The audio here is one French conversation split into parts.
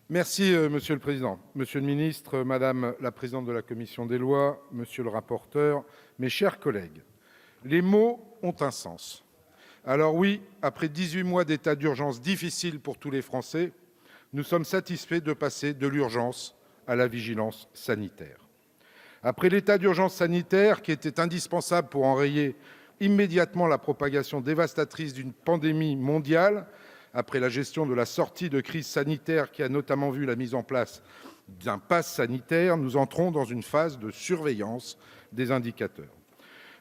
Merci, Monsieur le Président. Monsieur le Ministre, Madame la Présidente de la Commission des lois, Monsieur le rapporteur, mes chers collègues, les mots ont un sens. Alors oui, après 18 mois d'état d'urgence difficile pour tous les Français, nous sommes satisfaits de passer de l'urgence à la vigilance sanitaire. Après l'état d'urgence sanitaire qui était indispensable pour enrayer immédiatement la propagation dévastatrice d'une pandémie mondiale, après la gestion de la sortie de crise sanitaire qui a notamment vu la mise en place d'un pass sanitaire, nous entrons dans une phase de surveillance des indicateurs.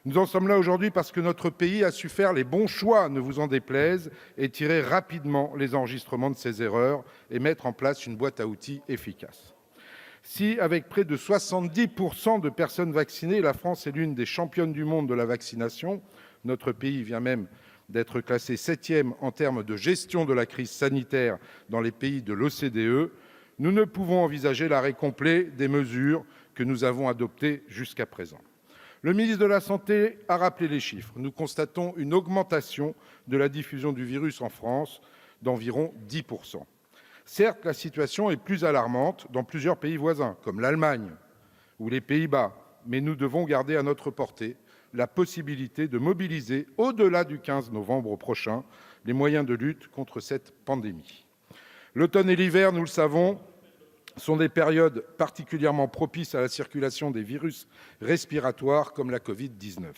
Nous en sommes là aujourd'hui parce que notre pays a su faire les bons choix, ne vous en déplaise, et tirer rapidement les enregistrements de ses erreurs et mettre en place une boîte à outils efficace. Si, avec près de 70% de personnes vaccinées, la France est l'une des championnes du monde de la vaccination, notre pays vient même d'être classé 7e en termes de gestion de la crise sanitaire dans les pays de l'OCDE, nous ne pouvons envisager l'arrêt complet des mesures que nous avons adoptées jusqu'à présent. Le ministre de la Santé a rappelé les chiffres. Nous constatons une augmentation de la diffusion du virus en France d'environ 10%. Certes, la situation est plus alarmante dans plusieurs pays voisins, comme l'Allemagne ou les Pays-Bas, mais nous devons garder à notre portée la possibilité de mobiliser, au-delà du 15 novembre prochain, les moyens de lutte contre cette pandémie. L'automne et l'hiver, nous le savons, sont des périodes particulièrement propices à la circulation des virus respiratoires comme la Covid-19.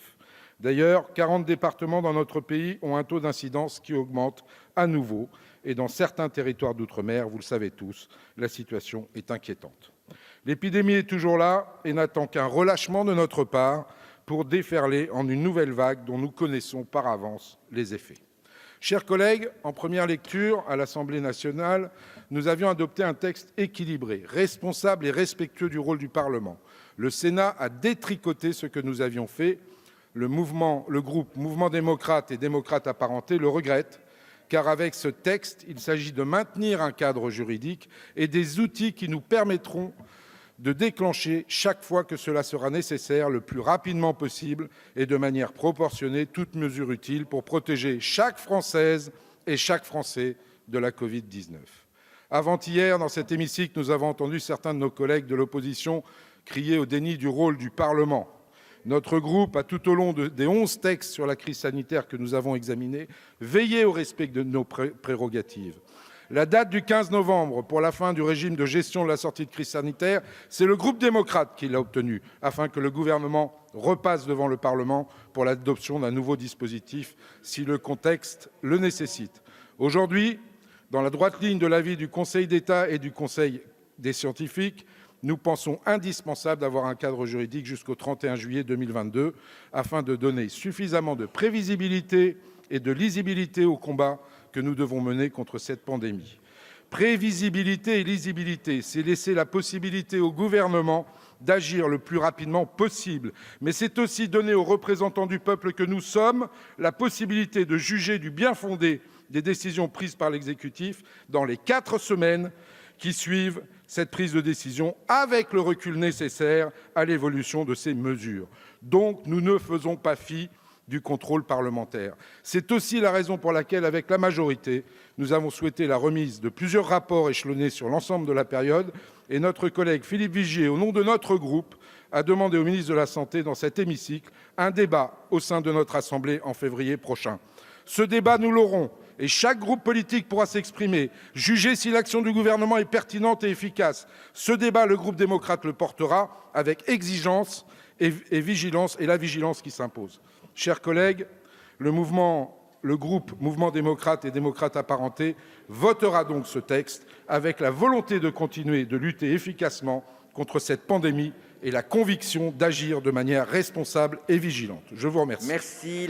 D'ailleurs, 40 départements dans notre pays ont un taux d'incidence qui augmente à nouveau et dans certains territoires d'outre-mer, vous le savez tous, la situation est inquiétante. L'épidémie est toujours là et n'attend qu'un relâchement de notre part pour déferler en une nouvelle vague dont nous connaissons par avance les effets. Chers collègues, en première lecture à l'Assemblée nationale, nous avions adopté un texte équilibré, responsable et respectueux du rôle du Parlement. Le Sénat a détricoté ce que nous avions fait. Le groupe Mouvement démocrate et démocrates apparentés le regrette, car avec ce texte, il s'agit de maintenir un cadre juridique et des outils qui nous permettront de déclencher chaque fois que cela sera nécessaire, le plus rapidement possible et de manière proportionnée, toute mesure utile pour protéger chaque Française et chaque Français de la Covid-19. Avant-hier, dans cet hémicycle, nous avons entendu certains de nos collègues de l'opposition crier au déni du rôle du Parlement. Notre groupe a, tout au long des 11 textes sur la crise sanitaire que nous avons examinés, veillé au respect de nos prérogatives. La date du 15 novembre pour la fin du régime de gestion de la sortie de crise sanitaire, c'est le groupe démocrate qui l'a obtenu, afin que le gouvernement repasse devant le Parlement pour l'adoption d'un nouveau dispositif si le contexte le nécessite. Aujourd'hui, dans la droite ligne de l'avis du Conseil d'État et du Conseil des scientifiques, nous pensons indispensable d'avoir un cadre juridique jusqu'au 31 juillet 2022 afin de donner suffisamment de prévisibilité et de lisibilité au combat que nous devons mener contre cette pandémie. Prévisibilité et lisibilité, c'est laisser la possibilité au gouvernement d'agir le plus rapidement possible. Mais c'est aussi donner aux représentants du peuple que nous sommes la possibilité de juger du bien-fondé des décisions prises par l'exécutif dans les 4 semaines qui suivent cette prise de décision, avec le recul nécessaire à l'évolution de ces mesures. Donc, nous ne faisons pas fi du contrôle parlementaire. C'est aussi la raison pour laquelle, avec la majorité, nous avons souhaité la remise de plusieurs rapports échelonnés sur l'ensemble de la période et notre collègue Philippe Vigier, au nom de notre groupe, a demandé au ministre de la Santé, dans cet hémicycle, un débat au sein de notre Assemblée en février prochain. Ce débat, nous l'aurons et chaque groupe politique pourra s'exprimer, juger si l'action du gouvernement est pertinente et efficace. Ce débat, le groupe démocrate le portera avec exigence et vigilance, et la vigilance qui s'impose. Chers collègues, le groupe Mouvement démocrate et démocrates apparentés votera donc ce texte avec la volonté de continuer de lutter efficacement contre cette pandémie et la conviction d'agir de manière responsable et vigilante. Je vous remercie.